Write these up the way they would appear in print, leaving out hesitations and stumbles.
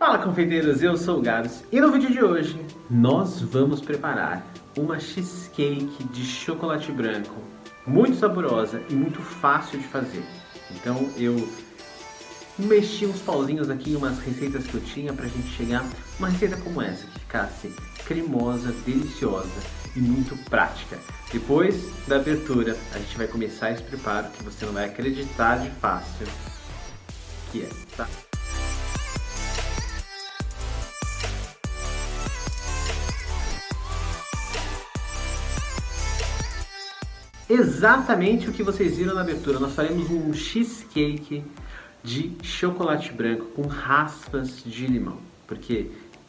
Fala, confeiteiros, eu sou o Gabs e no vídeo de hoje nós vamos preparar uma cheesecake de chocolate branco muito saborosa e muito fácil de fazer. Então eu mexi uns pauzinhos aqui em umas receitas que eu tinha pra gente chegar uma receita como essa, que ficasse cremosa, deliciosa e muito prática. Depois da abertura a gente vai começar esse preparo que você não vai acreditar de fácil que é, tá? Exatamente o que vocês viram na abertura. Nós faremos um cheesecake de chocolate branco com raspas de limão, porque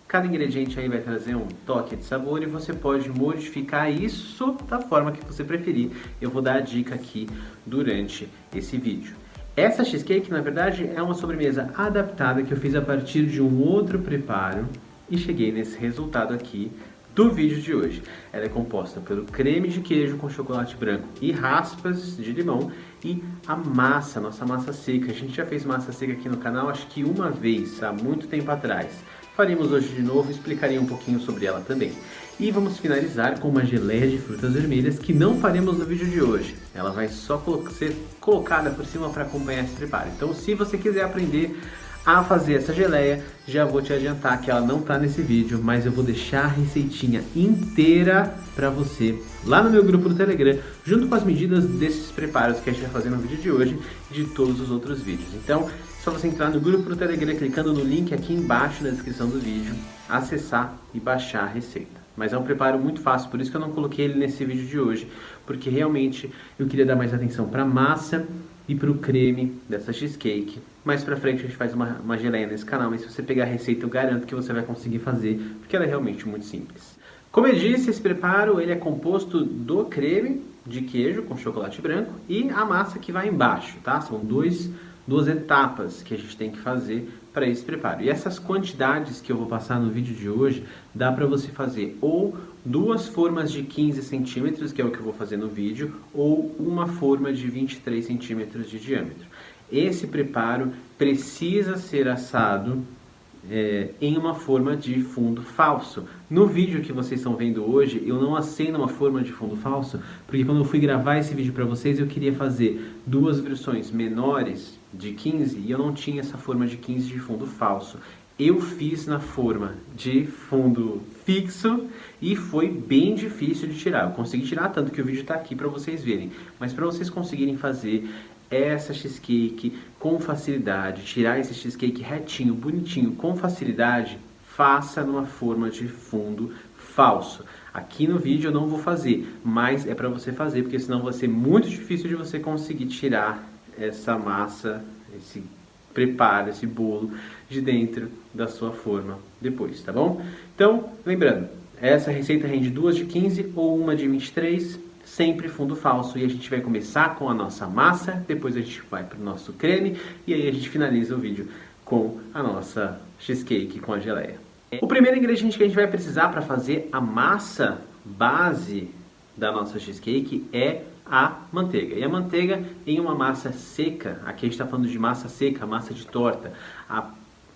cada ingrediente aí vai trazer um toque de sabor e você pode modificar isso da forma que você preferir. Eu vou dar a dica aqui durante esse vídeo. Essa cheesecake, na verdade, é uma sobremesa adaptada que eu fiz a partir de um outro preparo e cheguei nesse resultado aqui do vídeo de hoje. Ela é composta pelo creme de queijo com chocolate branco e raspas de limão e a massa, nossa massa seca. A gente já fez massa seca aqui no canal, acho que uma vez, há muito tempo atrás. Faremos hoje de novo e explicaria um pouquinho sobre ela também. E vamos finalizar com uma geleia de frutas vermelhas que não faremos no vídeo de hoje. Ela vai só ser colocada por cima para acompanhar esse preparo. Então, se você quiser aprender a fazer essa geleia, já vou te adiantar que ela não está nesse vídeo, mas eu vou deixar a receitinha inteira para você lá no meu grupo do Telegram, junto com as medidas desses preparos que a gente vai fazer no vídeo de hoje e de todos os outros vídeos. Então, é só você entrar no grupo do Telegram clicando no link aqui embaixo na descrição do vídeo, acessar e baixar a receita. Mas é um preparo muito fácil, por isso que eu não coloquei ele nesse vídeo de hoje, porque realmente eu queria dar mais atenção para a massa e para o creme dessa cheesecake. Mais pra frente a gente faz uma geleia nesse canal, mas se você pegar a receita eu garanto que você vai conseguir fazer, porque ela é realmente muito simples. Como eu disse, esse preparo ele é composto do creme de queijo com chocolate branco e a massa que vai embaixo, tá? São duas etapas que a gente tem que fazer para esse preparo. E essas quantidades que eu vou passar no vídeo de hoje, dá para você fazer ou duas formas de 15 centímetros, que é o que eu vou fazer no vídeo, ou uma forma de 23 centímetros de diâmetro. Esse preparo precisa ser assado em uma forma de fundo falso. No vídeo que vocês estão vendo hoje, eu não assei numa forma de fundo falso, porque quando eu fui gravar esse vídeo para vocês, eu queria fazer duas versões menores de 15 e eu não tinha essa forma de 15 de fundo falso. Eu fiz na forma de fundo fixo e foi bem difícil de tirar. Eu consegui tirar tanto que o vídeo está aqui para vocês verem, mas para vocês conseguirem fazer essa cheesecake com facilidade, tirar esse cheesecake retinho, bonitinho, com facilidade, faça numa forma de fundo falso. Aqui no vídeo eu não vou fazer, mas é para você fazer, porque senão vai ser muito difícil de você conseguir tirar essa massa, esse preparo, esse bolo de dentro da sua forma depois, tá bom? Então, lembrando, essa receita rende duas de 15 ou uma de 23, sempre fundo falso, e a gente vai começar com a nossa massa, depois a gente vai para o nosso creme e aí a gente finaliza o vídeo com a nossa cheesecake com a geleia. O primeiro ingrediente que a gente vai precisar para fazer a massa base da nossa cheesecake é a manteiga. E a manteiga em uma massa seca, aqui a gente está falando de massa seca, massa de torta,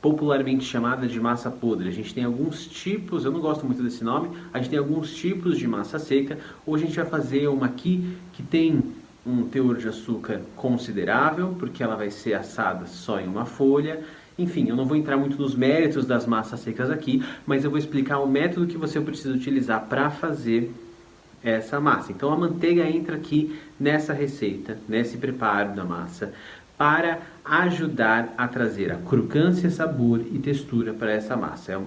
popularmente chamada de massa podre. A gente tem alguns tipos, eu não gosto muito desse nome, a gente tem alguns tipos de massa seca. Hoje a gente vai fazer uma aqui que tem um teor de açúcar considerável, porque ela vai ser assada só em uma folha. Enfim, eu não vou entrar muito nos méritos das massas secas aqui, mas eu vou explicar o método que você precisa utilizar para fazer essa massa. Então a manteiga entra aqui nessa receita, nesse preparo da massa, para ajudar a trazer a crocância, sabor e textura para essa massa.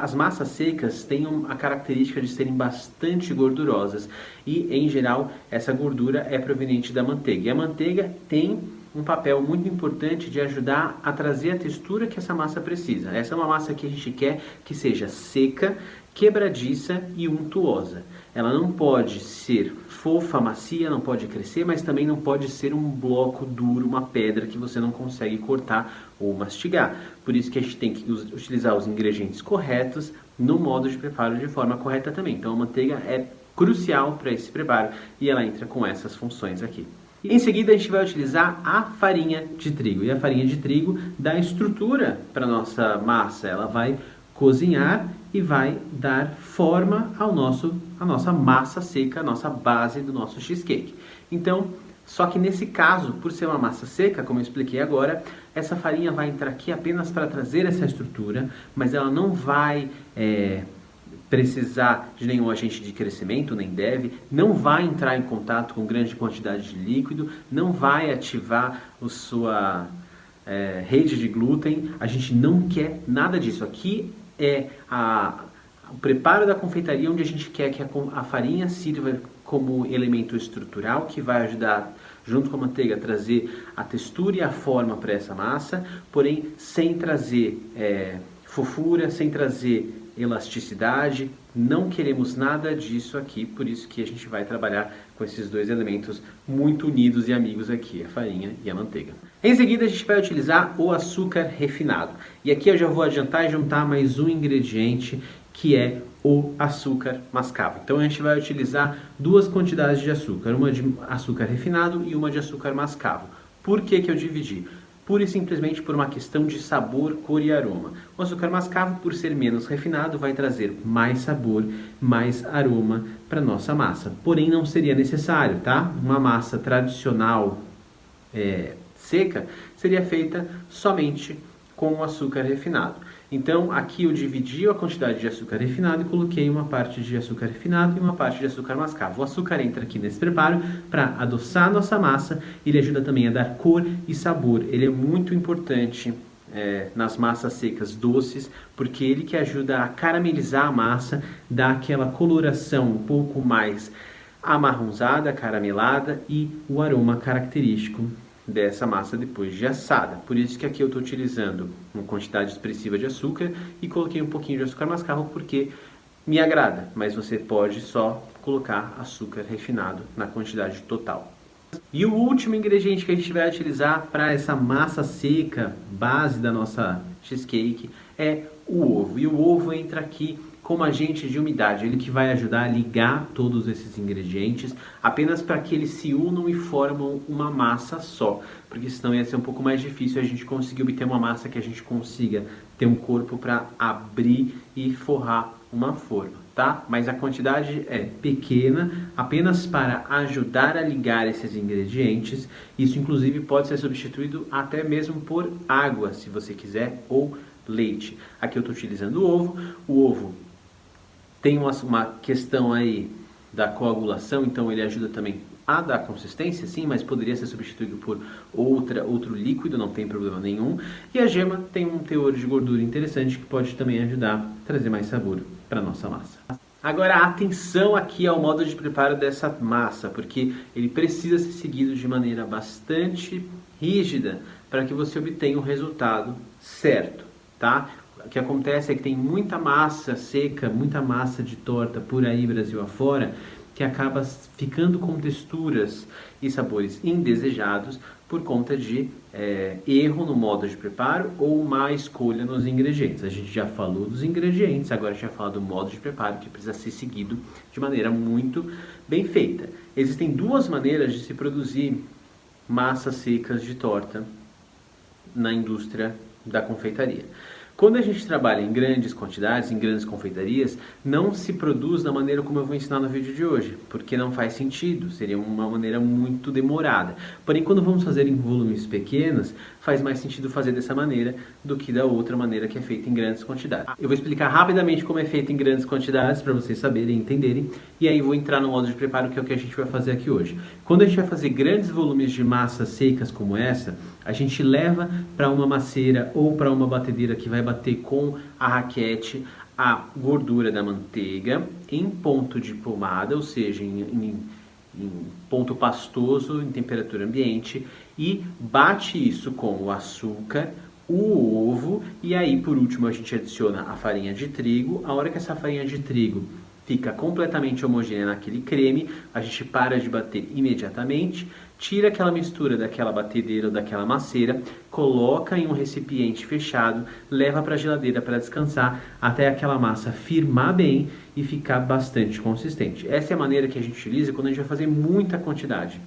As massas secas têm a característica de serem bastante gordurosas e, em geral, essa gordura é proveniente da manteiga. E a manteiga tem um papel muito importante de ajudar a trazer a textura que essa massa precisa. Essa é uma massa que a gente quer que seja seca, quebradiça e untuosa. Ela não pode ser fofa, macia, não pode crescer, mas também não pode ser um bloco duro, uma pedra que você não consegue cortar ou mastigar. Por isso que a gente tem que utilizar os ingredientes corretos no modo de preparo de forma correta também. Então a manteiga é crucial para esse preparo e ela entra com essas funções aqui. Em seguida a gente vai utilizar a farinha de trigo. E a farinha de trigo dá estrutura para a nossa massa. Ela vai cozinhar e vai dar forma à nossa massa seca, a nossa base do nosso cheesecake. Então, só que nesse caso, por ser uma massa seca, como eu expliquei agora, essa farinha vai entrar aqui apenas para trazer essa estrutura, mas ela não vai precisar de nenhum agente de crescimento, nem deve, não vai entrar em contato com grande quantidade de líquido, não vai ativar a sua rede de glúten. A gente não quer nada disso. Aqui é o preparo da confeitaria, onde a gente quer que a farinha sirva como elemento estrutural que vai ajudar, junto com a manteiga, a trazer a textura e a forma para essa massa, porém sem trazer fofura, sem trazer elasticidade. Não queremos nada disso aqui, por isso que a gente vai trabalhar com esses dois elementos muito unidos e amigos aqui, a farinha e a manteiga. Em seguida a gente vai utilizar o açúcar refinado. E aqui eu já vou adiantar e juntar mais um ingrediente, que é o açúcar mascavo. Então a gente vai utilizar duas quantidades de açúcar, uma de açúcar refinado e uma de açúcar mascavo. Por que que eu dividi? Pura e simplesmente por uma questão de sabor, cor e aroma. O açúcar mascavo, por ser menos refinado, vai trazer mais sabor, mais aroma para nossa massa. Porém, não seria necessário, tá? Uma massa tradicional seca seria feita somente com o açúcar refinado. Então, aqui eu dividi a quantidade de açúcar refinado e coloquei uma parte de açúcar refinado e uma parte de açúcar mascavo. O açúcar entra aqui nesse preparo para adoçar a nossa massa. Ele ajuda também a dar cor e sabor. Ele é muito importante nas massas secas doces, porque ele que ajuda a caramelizar a massa, dá aquela coloração um pouco mais amarronzada, caramelada e o aroma característico dessa massa depois de assada. Por isso que aqui eu estou utilizando uma quantidade expressiva de açúcar e coloquei um pouquinho de açúcar mascavo porque me agrada, mas você pode só colocar açúcar refinado na quantidade total. E o último ingrediente que a gente vai utilizar para essa massa seca, base da nossa cheesecake, é o ovo. E o ovo entra aqui como agente de umidade, ele que vai ajudar a ligar todos esses ingredientes, apenas para que eles se unam e formam uma massa só, porque senão ia ser um pouco mais difícil a gente conseguir obter uma massa que a gente consiga ter um corpo para abrir e forrar uma forma, tá? Mas a quantidade é pequena, apenas para ajudar a ligar esses ingredientes. Isso inclusive pode ser substituído até mesmo por água, se você quiser, ou leite. Aqui eu estou utilizando o ovo tem uma questão aí da coagulação, então ele ajuda também a dar consistência, sim, mas poderia ser substituído por outro líquido, não tem problema nenhum. E a gema tem um teor de gordura interessante que pode também ajudar a trazer mais sabor para a nossa massa. Agora, atenção aqui ao modo de preparo dessa massa, porque ele precisa ser seguido de maneira bastante rígida para que você obtenha o resultado certo, tá? O que acontece é que tem muita massa seca, muita massa de torta por aí, Brasil afora, que acaba ficando com texturas e sabores indesejados por conta de erro no modo de preparo ou má escolha nos ingredientes. A gente já falou dos ingredientes, agora a gente vai falar do modo de preparo que precisa ser seguido de maneira muito bem feita. Existem duas maneiras de se produzir massas secas de torta na indústria da confeitaria. Quando a gente trabalha em grandes quantidades, em grandes confeitarias, não se produz da maneira como eu vou ensinar no vídeo de hoje, porque não faz sentido, seria uma maneira muito demorada. Porém, quando vamos fazer em volumes pequenos, faz mais sentido fazer dessa maneira do que da outra maneira que é feita em grandes quantidades. Eu vou explicar rapidamente como é feito em grandes quantidades para vocês saberem e entenderem, e aí vou entrar no modo de preparo, que é o que a gente vai fazer aqui hoje. Quando a gente vai fazer grandes volumes de massas secas como essa, a gente leva para uma masseira ou para uma batedeira que vai bater com a raquete a gordura da manteiga em ponto de pomada, ou seja, em ponto pastoso, em temperatura ambiente, e bate isso com o açúcar, o ovo, e aí por último a gente adiciona a farinha de trigo. A hora que essa farinha de trigo fica completamente homogênea naquele creme, a gente para de bater imediatamente, tira aquela mistura daquela batedeira ou daquela masseira, coloca em um recipiente fechado, leva para a geladeira para descansar até aquela massa firmar bem e ficar bastante consistente. Essa é a maneira que a gente utiliza quando a gente vai fazer muita quantidade.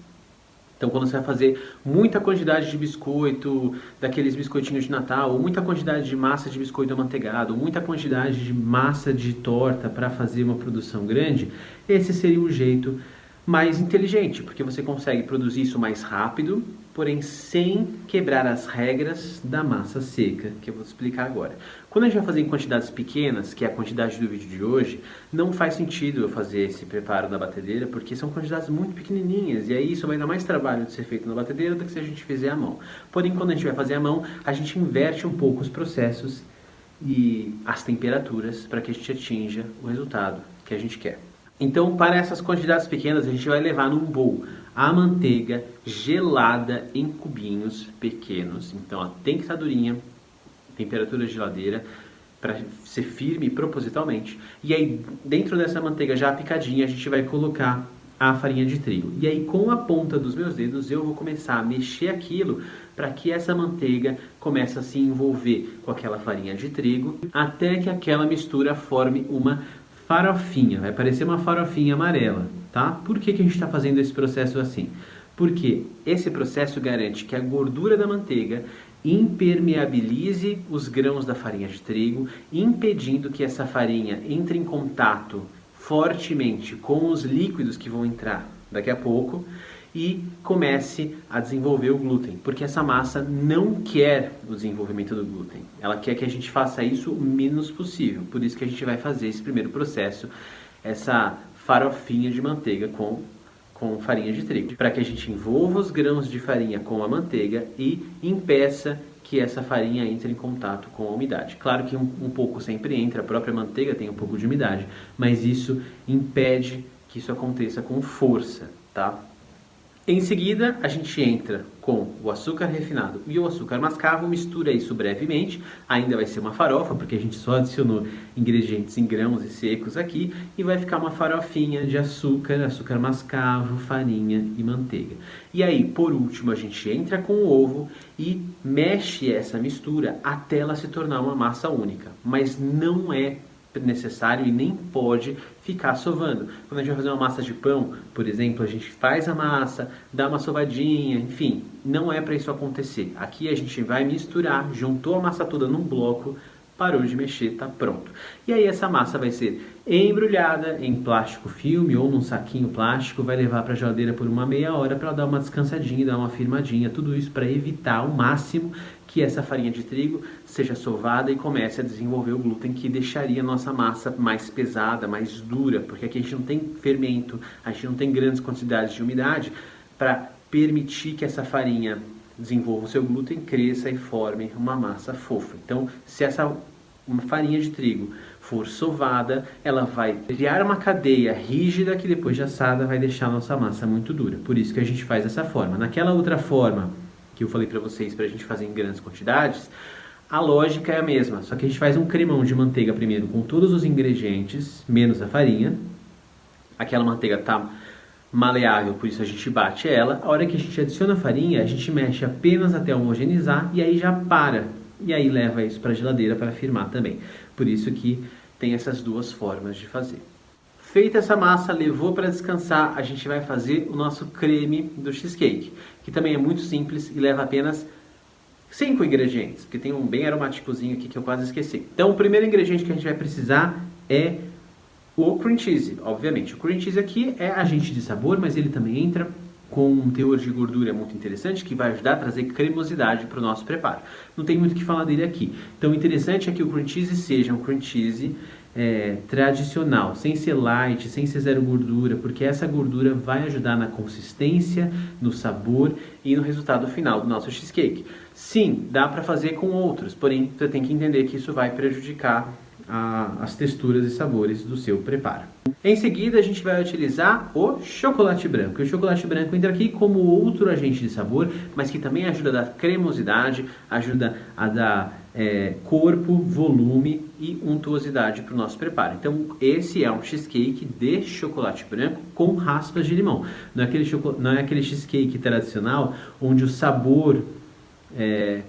Então, quando você vai fazer muita quantidade de biscoito, daqueles biscoitinhos de Natal, ou muita quantidade de massa de biscoito amanteigado, ou muita quantidade de massa de torta para fazer uma produção grande, esse seria o jeito mais inteligente, porque você consegue produzir isso mais rápido, porém sem quebrar as regras da massa seca, que eu vou explicar agora. Quando a gente vai fazer em quantidades pequenas, que é a quantidade do vídeo de hoje, não faz sentido eu fazer esse preparo na batedeira, porque são quantidades muito pequenininhas, e aí isso vai dar mais trabalho de ser feito na batedeira do que se a gente fizer à mão. Porém, quando a gente vai fazer à mão, a gente inverte um pouco os processos e as temperaturas para que a gente atinja o resultado que a gente quer. Então, para essas quantidades pequenas, a gente vai levar num bowl a manteiga gelada em cubinhos pequenos. Então, ela tem que estar durinha, temperatura de geladeira, para ser firme propositalmente. E aí, dentro dessa manteiga já picadinha, a gente vai colocar a farinha de trigo. E aí, com a ponta dos meus dedos, eu vou começar a mexer aquilo para que essa manteiga comece a se envolver com aquela farinha de trigo, até que aquela mistura forme uma farofinha, vai parecer uma farofinha amarela, tá? Por que a gente está fazendo esse processo assim? Porque esse processo garante que a gordura da manteiga impermeabilize os grãos da farinha de trigo, impedindo que essa farinha entre em contato fortemente com os líquidos que vão entrar daqui a pouco e comece a desenvolver o glúten, porque essa massa não quer o desenvolvimento do glúten, ela quer que a gente faça isso o menos possível, por isso que a gente vai fazer esse primeiro processo, essa farofinha de manteiga com farinha de trigo, para que a gente envolva os grãos de farinha com a manteiga e impeça que essa farinha entre em contato com a umidade. Claro que um pouco sempre entra, a própria manteiga tem um pouco de umidade, mas isso impede que isso aconteça com força, tá? Em seguida, a gente entra com o açúcar refinado e o açúcar mascavo, mistura isso brevemente, ainda vai ser uma farofa, porque a gente só adicionou ingredientes em grãos e secos aqui, e vai ficar uma farofinha de açúcar, açúcar mascavo, farinha e manteiga. E aí, por último, a gente entra com o ovo e mexe essa mistura até ela se tornar uma massa única, mas não é necessário e nem pode ficar sovando. Quando a gente vai fazer uma massa de pão, por exemplo, a gente faz a massa, dá uma sovadinha, enfim, não é para isso acontecer. Aqui a gente vai misturar, juntou a massa toda num bloco, parou de mexer, tá pronto. E aí essa massa vai ser embrulhada em plástico filme ou num saquinho plástico, vai levar para a geladeira por uma meia hora para dar uma descansadinha, dar uma firmadinha, tudo isso para evitar ao máximo que essa farinha de trigo seja sovada e comece a desenvolver o glúten, que deixaria a nossa massa mais pesada, mais dura, porque aqui a gente não tem fermento, a gente não tem grandes quantidades de umidade para permitir que essa farinha desenvolva o seu glúten, cresça e forme uma massa fofa. Então, se essa farinha de trigo for sovada, ela vai criar uma cadeia rígida que depois de assada vai deixar a nossa massa muito dura. Por isso que a gente faz dessa forma. Naquela outra forma que eu falei para vocês, para a gente fazer em grandes quantidades, a lógica é a mesma, só que a gente faz um cremão de manteiga primeiro com todos os ingredientes, menos a farinha. Aquela manteiga está maleável, por isso a gente bate ela. A hora que a gente adiciona a farinha, a gente mexe apenas até homogeneizar e aí já para. E aí leva isso para a geladeira para firmar também. Por isso que tem essas duas formas de fazer. Feita essa massa, levou para descansar, a gente vai fazer o nosso creme do cheesecake, que também é muito simples e leva apenas 5 ingredientes, porque tem um bem aromáticozinho aqui que eu quase esqueci. Então o primeiro ingrediente que a gente vai precisar é o cream cheese, obviamente. O cream cheese aqui é agente de sabor, mas ele também entra com um teor de gordura muito interessante, que vai ajudar a trazer cremosidade para o nosso preparo. Não tem muito o que falar dele aqui. Então o interessante é que o cream cheese seja um cream cheese tradicional, sem ser light, sem ser zero gordura, porque essa gordura vai ajudar na consistência, no sabor e no resultado final do nosso cheesecake. Sim, dá para fazer com outros, porém você tem que entender que isso vai prejudicar as texturas e sabores do seu preparo. Em seguida, a gente vai utilizar o chocolate branco. E o chocolate branco entra aqui como outro agente de sabor, mas que também ajuda a dar cremosidade, ajuda a dar corpo, volume e untuosidade para o nosso preparo. Então, esse é um cheesecake de chocolate branco com raspas de limão. Não é aquele cheesecake tradicional onde o sabor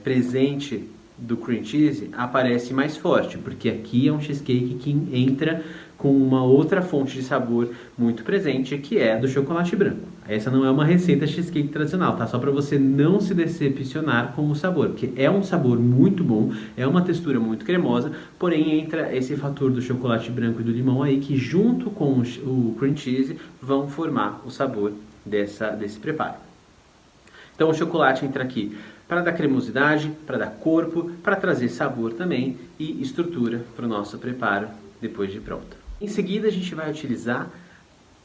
presente do cream cheese aparece mais forte, porque aqui é um cheesecake que entra com uma outra fonte de sabor muito presente, que é do chocolate branco. Essa não é uma receita cheesecake tradicional, tá? Só para você não se decepcionar com o sabor, porque é um sabor muito bom, é uma textura muito cremosa, porém entra esse fator do chocolate branco e do limão aí, que junto com o cream cheese vão formar o sabor desse preparo. Então o chocolate entra aqui para dar cremosidade, para dar corpo, para trazer sabor também e estrutura para o nosso preparo depois de pronto. Em seguida a gente vai utilizar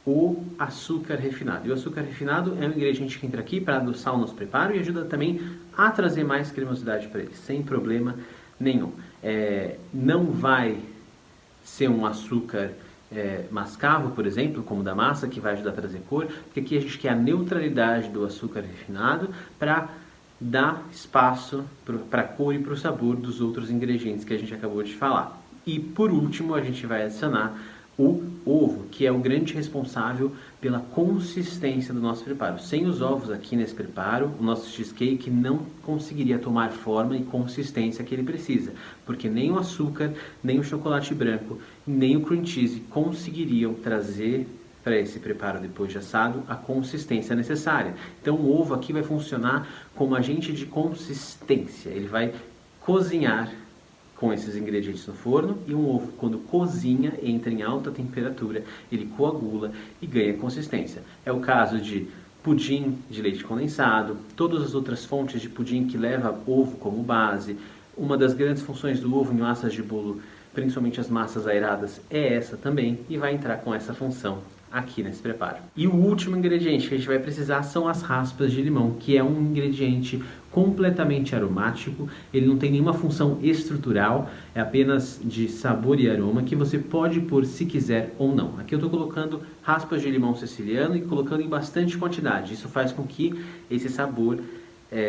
o açúcar refinado. E o açúcar refinado é um ingrediente que entra aqui para adoçar o nosso preparo e ajuda também a trazer mais cremosidade para ele, sem problema nenhum. Não vai ser um açúcar mascavo, por exemplo, como da massa, que vai ajudar a trazer cor, porque aqui a gente quer a neutralidade do açúcar refinado para dar espaço para a cor e para o sabor dos outros ingredientes que a gente acabou de falar. E por último a gente vai adicionar o ovo, que é o grande responsável pela consistência do nosso preparo. Sem os ovos aqui nesse preparo, o nosso cheesecake não conseguiria tomar forma e consistência que ele precisa, porque nem o açúcar, nem o chocolate branco, nem o cream cheese conseguiriam trazer para esse preparo depois de assado a consistência necessária. Então o ovo aqui vai funcionar como agente de consistência, ele vai cozinhar com esses ingredientes no forno, e um ovo, quando cozinha, entra em alta temperatura, ele coagula e ganha consistência. É o caso de pudim de leite condensado, todas as outras fontes de pudim que leva ovo como base. Uma das grandes funções do ovo em massas de bolo, principalmente as massas aeradas, é essa também, e vai entrar com essa função aqui nesse preparo. E o último ingrediente que a gente vai precisar são as raspas de limão, que é um ingrediente completamente aromático, ele não tem nenhuma função estrutural, é apenas de sabor e aroma, que você pode pôr se quiser ou não. Aqui eu estou colocando raspas de limão siciliano e colocando em bastante quantidade, isso faz com que esse sabor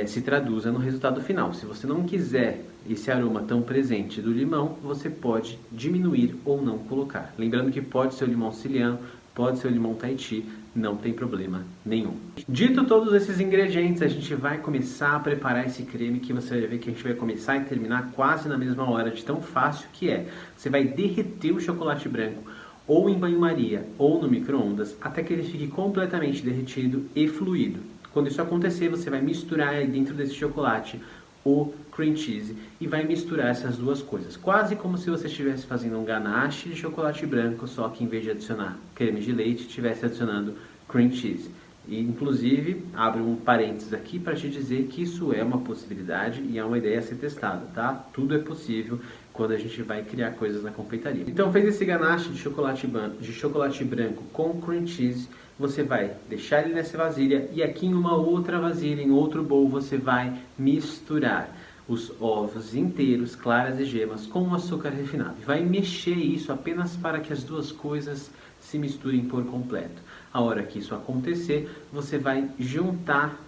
se traduza no resultado final. Se você não quiser esse aroma tão presente do limão, você pode diminuir ou não colocar. Lembrando que pode ser o limão siciliano, pode ser o limão Tahiti, não tem problema nenhum. Dito todos esses ingredientes, a gente vai começar a preparar esse creme, que você vai ver que a gente vai começar e terminar quase na mesma hora, de tão fácil que é. Você vai derreter o chocolate branco ou em banho-maria ou no micro-ondas até que ele fique completamente derretido e fluido. Quando isso acontecer, você vai misturar aí dentro desse chocolate o cream cheese e vai misturar essas duas coisas, quase como se você estivesse fazendo um ganache de chocolate branco, só que em vez de adicionar creme de leite, estivesse adicionando cream cheese. E inclusive, abro um parênteses aqui para te dizer que isso é uma possibilidade e é uma ideia a ser testada, tá? Tudo é possível quando a gente vai criar coisas na confeitaria. Então fez esse ganache de chocolate branco com cream cheese, você vai deixar ele nessa vasilha e aqui em uma outra vasilha, em outro bowl, você vai misturar os ovos inteiros, claras e gemas com o açúcar refinado. Vai mexer isso apenas para que as duas coisas se misturem por completo. A hora que isso acontecer, você vai juntar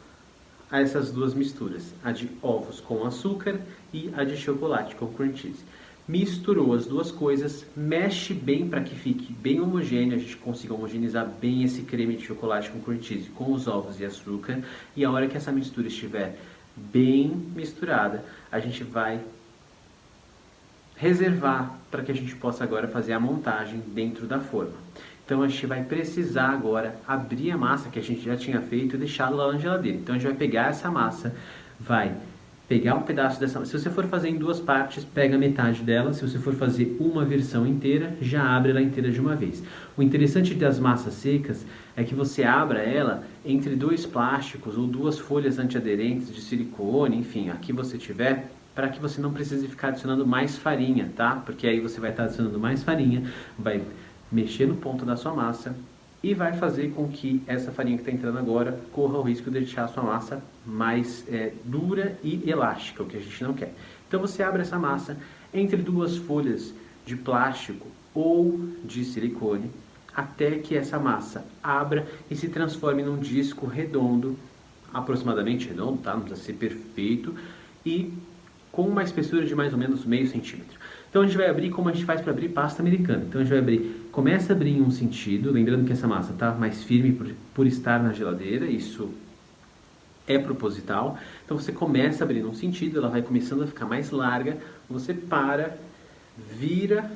essas duas misturas, a de ovos com açúcar e a de chocolate com cream cheese. Misturou as duas coisas, mexe bem para que fique bem homogêneo, a gente consiga homogeneizar bem esse creme de chocolate com cream cheese com os ovos e açúcar. E a hora que essa mistura estiver bem misturada, a gente vai reservar para que a gente possa agora fazer a montagem dentro da forma. Então a gente vai precisar agora abrir a massa que a gente já tinha feito e deixá-la lá na geladeira. Então a gente vai pegar essa massa, vai pegar um pedaço dessa massa. Se você for fazer em duas partes, pega metade dela. Se você for fazer uma versão inteira, já abre ela inteira de uma vez. O interessante das massas secas é que você abra ela entre dois plásticos ou duas folhas antiaderentes de silicone, enfim, aqui você tiver, para que você não precise ficar adicionando mais farinha, tá? Porque aí você vai estar adicionando mais farinha, vai mexer no ponto da sua massa e vai fazer com que essa farinha que está entrando agora corra o risco de deixar a sua massa mais dura e elástica, o que a gente não quer. Então você abre essa massa entre duas folhas de plástico ou de silicone até que essa massa abra e se transforme num disco redondo, aproximadamente redondo, tá? Não precisa ser perfeito, e com uma espessura de mais ou menos meio centímetro. Então a gente vai abrir como a gente faz para abrir pasta americana. Então a gente vai abrir, começa a abrir em um sentido, lembrando que essa massa está mais firme por estar na geladeira, isso é proposital. Então você começa abrindo um sentido, ela vai começando a ficar mais larga, você para, vira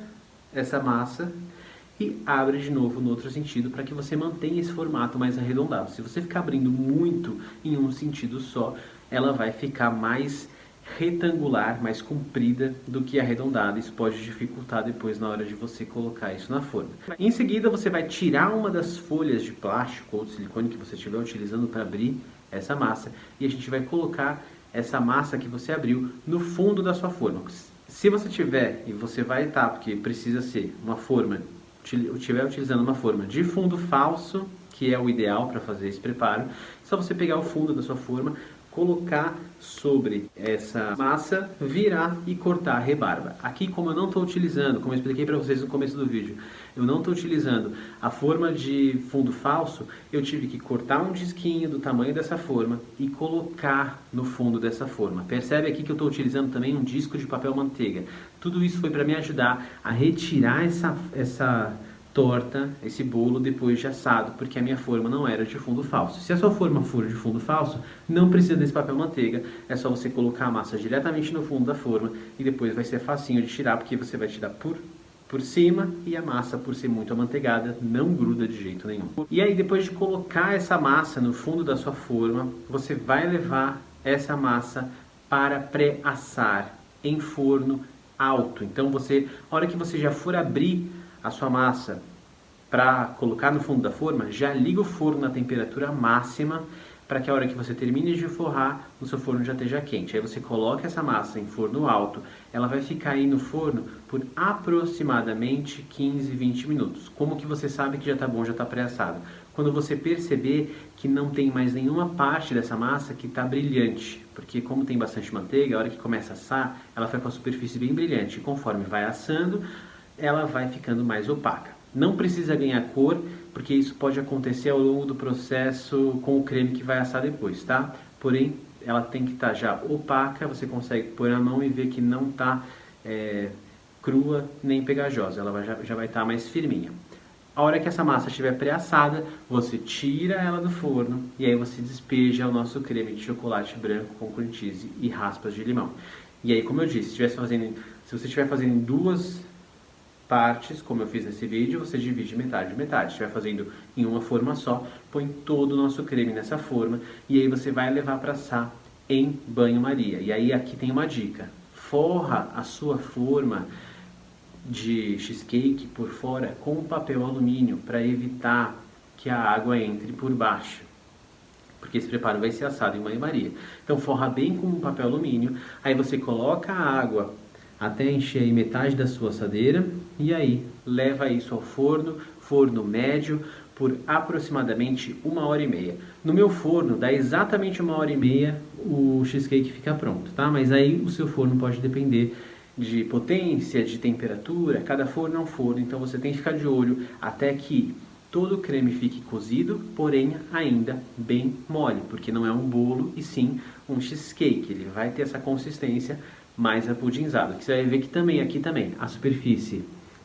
essa massa e abre de novo no outro sentido para que você mantenha esse formato mais arredondado. Se você ficar abrindo muito em um sentido só, ela vai ficar mais retangular, mais comprida do que arredondada. Isso pode dificultar depois na hora de você colocar isso na forma. Em seguida, você vai tirar uma das folhas de plástico ou de silicone que você estiver utilizando para abrir essa massa e a gente vai colocar essa massa que você abriu no fundo da sua forma. Se você tiver, e você vai estar, porque precisa ser uma forma, estiver utilizando uma forma de fundo falso, que é o ideal para fazer esse preparo, é só você pegar o fundo da sua forma, colocar sobre essa massa, virar e cortar a rebarba. Aqui, como eu não estou utilizando, como eu expliquei para vocês no começo do vídeo, eu não estou utilizando a forma de fundo falso, eu tive que cortar um disquinho do tamanho dessa forma e colocar no fundo dessa forma. Percebe aqui que eu estou utilizando também um disco de papel manteiga. Tudo isso foi para me ajudar a retirar essa torta, esse bolo depois de assado, porque a minha forma não era de fundo falso. Se a sua forma for de fundo falso, não precisa desse papel manteiga, é só você colocar a massa diretamente no fundo da forma e depois vai ser facinho de tirar, porque você vai tirar por cima e a massa, por ser muito amanteigada, não gruda de jeito nenhum. E aí, depois de colocar essa massa no fundo da sua forma, você vai levar essa massa para pré-assar em forno alto. Então, a hora que você já for abrir a sua massa para colocar no fundo da forma, já liga o forno na temperatura máxima para que a hora que você termine de forrar, o seu forno já esteja quente. Aí você coloca essa massa em forno alto, ela vai ficar aí no forno por aproximadamente 15, 20 minutos. Como que você sabe que já está bom, já está pré-assado? Quando você perceber que não tem mais nenhuma parte dessa massa que está brilhante, porque como tem bastante manteiga, a hora que começa a assar, ela fica com a superfície bem brilhante. E conforme vai assando, ela vai ficando mais opaca. Não precisa ganhar cor, porque isso pode acontecer ao longo do processo com o creme que vai assar depois, tá? Porém, ela tem que estar já opaca, você consegue pôr a mão e ver que não está crua nem pegajosa, ela já vai estar mais firminha. A hora que essa massa estiver pré-assada, você tira ela do forno e aí você despeja o nosso creme de chocolate branco com cream cheese e raspas de limão. E aí, como eu disse, se você estiver fazendo em duas partes, como eu fiz nesse vídeo, você divide metade de metade. Se estiver fazendo em uma forma só, põe todo o nosso creme nessa forma e aí você vai levar para assar em banho-maria. E aí aqui tem uma dica: forra a sua forma de cheesecake por fora com papel alumínio para evitar que a água entre por baixo, porque esse preparo vai ser assado em banho-maria. Então forra bem com um papel alumínio, aí você coloca a água até encher aí metade da sua assadeira e aí leva isso ao forno médio, por aproximadamente 1h30. No meu forno dá exatamente 1h30 o cheesecake fica pronto, tá? Mas aí o seu forno pode depender de potência, de temperatura, cada forno é um forno, então você tem que ficar de olho até que todo o creme fique cozido, porém ainda bem mole, porque não é um bolo e sim um cheesecake, ele vai ter essa consistência mais apudinzado, que você vai ver que também, aqui também, a superfície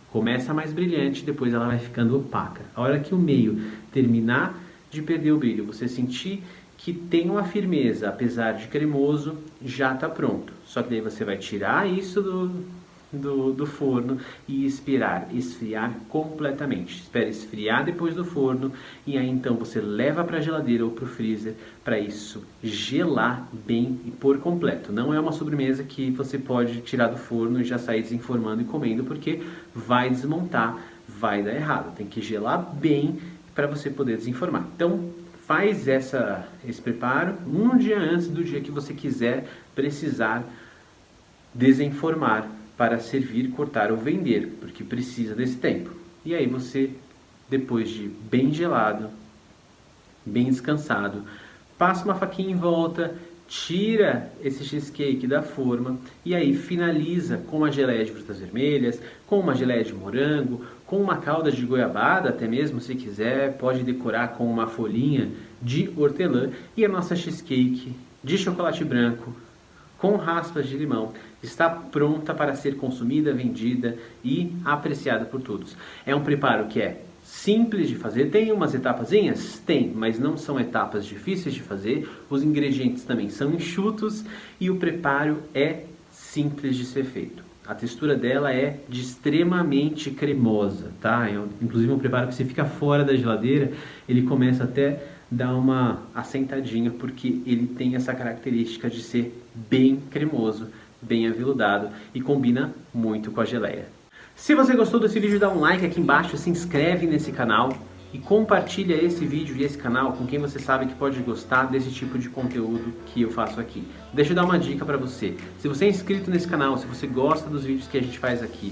começa mais brilhante, depois ela vai ficando opaca. A hora que o meio terminar de perder o brilho, você sentir que tem uma firmeza, apesar de cremoso, já está pronto. Só que daí você vai tirar isso do forno e esfriar completamente. Espera esfriar depois do forno e aí então você leva para a geladeira ou para o freezer para isso gelar bem e por completo. Não é uma sobremesa que você pode tirar do forno e já sair desenformando e comendo, porque vai desmontar, vai dar errado. Tem que gelar bem para você poder desenformar. Então faz esse preparo um dia antes do dia que você precisar desenformar para servir, cortar ou vender, porque precisa desse tempo. E aí você, depois de bem gelado, bem descansado, passa uma faquinha em volta, tira esse cheesecake da forma e aí finaliza com uma geleia de frutas vermelhas, com uma geleia de morango, com uma calda de goiabada, até mesmo se quiser, pode decorar com uma folhinha de hortelã e a nossa cheesecake de chocolate branco com raspas de limão está pronta para ser consumida, vendida e apreciada por todos. É um preparo que é simples de fazer. Tem umas etapazinhas? Tem, mas não são etapas difíceis de fazer. Os ingredientes também são enxutos e o preparo é simples de ser feito. A textura dela é de extremamente cremosa, tá? Inclusive um preparo que se fica fora da geladeira, ele começa até dar uma assentadinha, porque ele tem essa característica de ser bem cremoso, bem aveludado e combina muito com a geleia. Se você gostou desse vídeo, dá um like aqui embaixo, se inscreve nesse canal e compartilha esse vídeo e esse canal com quem você sabe que pode gostar desse tipo de conteúdo que eu faço aqui. Deixa eu dar uma dica para você. Se você é inscrito nesse canal, se você gosta dos vídeos que a gente faz aqui,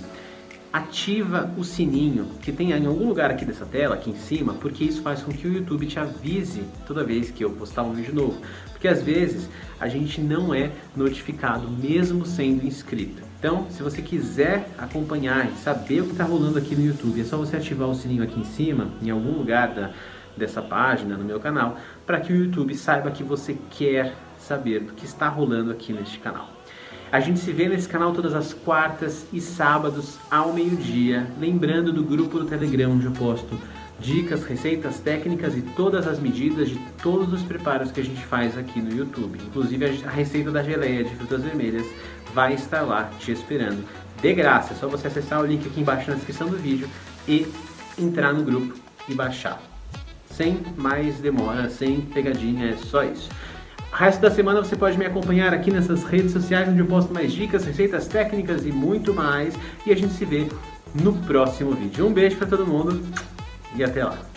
ativa o sininho que tem em algum lugar aqui dessa tela, aqui em cima, porque isso faz com que o YouTube te avise toda vez que eu postar um vídeo novo. Porque às vezes a gente não é notificado mesmo sendo inscrito. Então, se você quiser acompanhar e saber o que está rolando aqui no YouTube, é só você ativar o sininho aqui em cima, em algum lugar dessa página, no meu canal, para que o YouTube saiba que você quer saber do que está rolando aqui neste canal. A gente se vê nesse canal todas as quartas e sábados ao meio-dia, lembrando do grupo do Telegram, onde eu posto dicas, receitas, técnicas e todas as medidas de todos os preparos que a gente faz aqui no YouTube. Inclusive a receita da geleia de frutas vermelhas vai estar lá te esperando. De graça, é só você acessar o link aqui embaixo na descrição do vídeo e entrar no grupo e baixar. Sem mais demora, sem pegadinha, é só isso. O resto da semana você pode me acompanhar aqui nessas redes sociais, onde eu posto mais dicas, receitas técnicas e muito mais. E a gente se vê no próximo vídeo. Um beijo pra todo mundo e até lá.